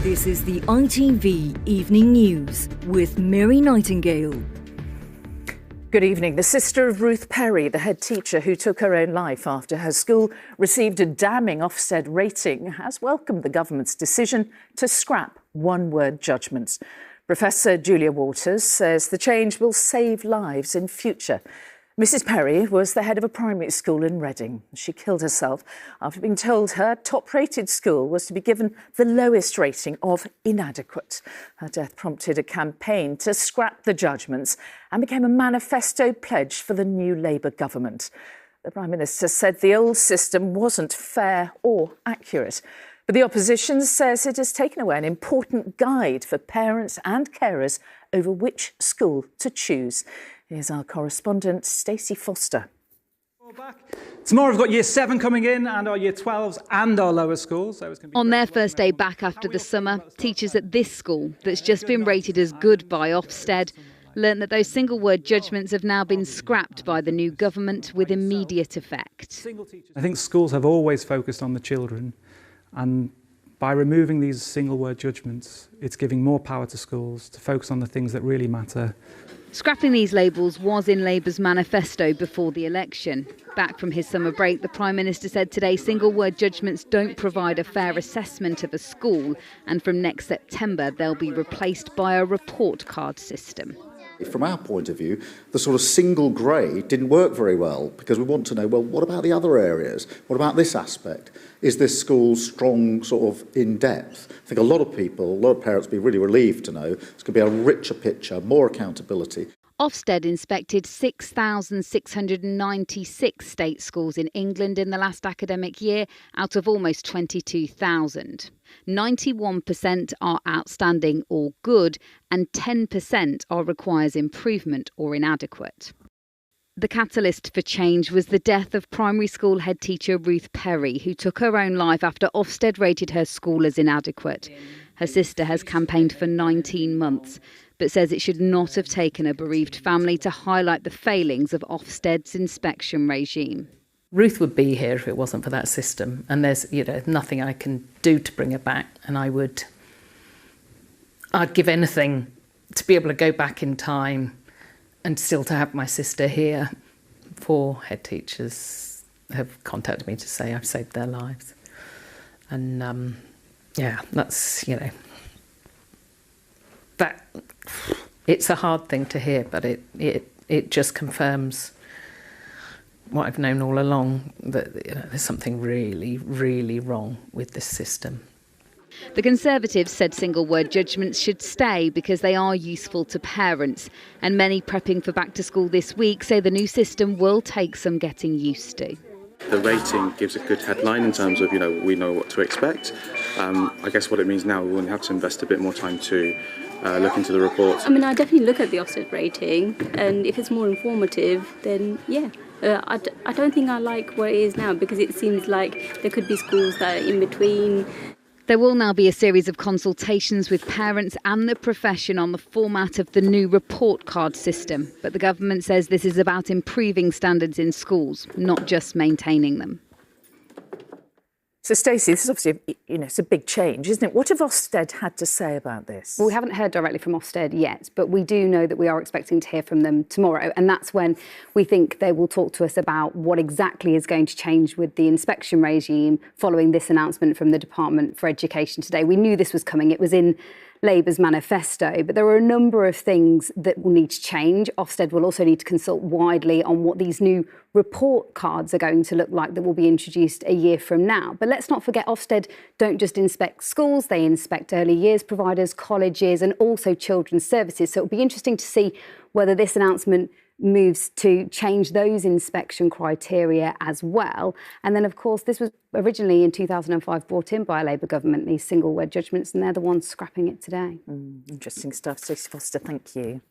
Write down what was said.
This is the ITV Evening News with Mary Nightingale. Good evening. The sister of Ruth Perry, the head teacher who took her own life after her school received a damning Ofsted rating, has welcomed the government's decision to scrap one-word judgments. Professor Julia Waters says the change will save lives in future. Mrs Perry was the head of a primary school in Reading. She killed herself after being told her top-rated school was to be given the lowest rating of inadequate. Her death prompted a campaign to scrap the judgments and became a manifesto pledge for the new Labour government. The Prime Minister said the old system wasn't fair or accurate, but the opposition says it has taken away an important guide for parents and carers over which school to choose. Here's our correspondent, Stacey Foster. Tomorrow we've got Year 7 coming in and our Year 12s and our lower schools. On their first day back after the summer, teachers at this school that's just been rated as good by Ofsted learned that those single-word judgments have now been scrapped by the new government with immediate effect. I think schools have always focused on the children, and by removing these single-word judgments, it's giving more power to schools to focus on the things that really matter. Scrapping these labels was in Labour's manifesto before the election. Back from his summer break, the Prime Minister said today single-word judgments don't provide a fair assessment of a school, and from next September they'll be replaced by a report card system. From our point of view, the sort of single grade didn't work very well, because we want to know, well, what about the other areas? What about this aspect? Is this school strong, sort of in depth? I think a lot of people, a lot of parents will be really relieved to know it's going to be a richer picture, more accountability. Ofsted inspected 6,696 state schools in England in the last academic year out of almost 22,000. 91% are outstanding or good, and 10% requires improvement or inadequate. The catalyst for change was the death of primary school head teacher Ruth Perry, who took her own life after Ofsted rated her school as inadequate. Her sister has campaigned for 19 months, but says it should not have taken a bereaved family to highlight the failings of Ofsted's inspection regime. Ruth would be here if it wasn't for that system, and there's nothing I can do to bring her back, and I'd give anything to be able to go back in time and still to have my sister here. 4 head teachers have contacted me to say I've saved their lives, and that's that it's a hard thing to hear, but it just confirms what I've known all along, that there's something really, really wrong with this system. The Conservatives said single-word judgments should stay because they are useful to parents, and many prepping for back to school this week say the new system will take some getting used to. The rating gives a good headline in terms of, we know what to expect. I guess what it means now, we'll have to invest a bit more time to look into the reports. I definitely look at the Ofsted rating, and if it's more informative, then yeah. I don't think I like where it is now, because it seems like there could be schools that are in between. There will now be a series of consultations with parents and the profession on the format of the new report card system. But the government says this is about improving standards in schools, not just maintaining them. So, Stacey, this is obviously, it's a big change, isn't it? What have Ofsted had to say about this? Well, we haven't heard directly from Ofsted yet, but we do know that we are expecting to hear from them tomorrow. And that's when we think they will talk to us about what exactly is going to change with the inspection regime following this announcement from the Department for Education today. We knew this was coming. It was in Labour's manifesto, but there are a number of things that will need to change. Ofsted will also need to consult widely on what these new report cards are going to look like that will be introduced a year from now. But let's not forget, Ofsted don't just inspect schools, they inspect early years providers, colleges, and also children's services. So it'll be interesting to see whether this announcement moves to change those inspection criteria as well. And then, of course, this was originally in 2005 brought in by a Labour government, these single-word judgments, and they're the ones scrapping it today. Interesting stuff. Stacey Foster, thank you.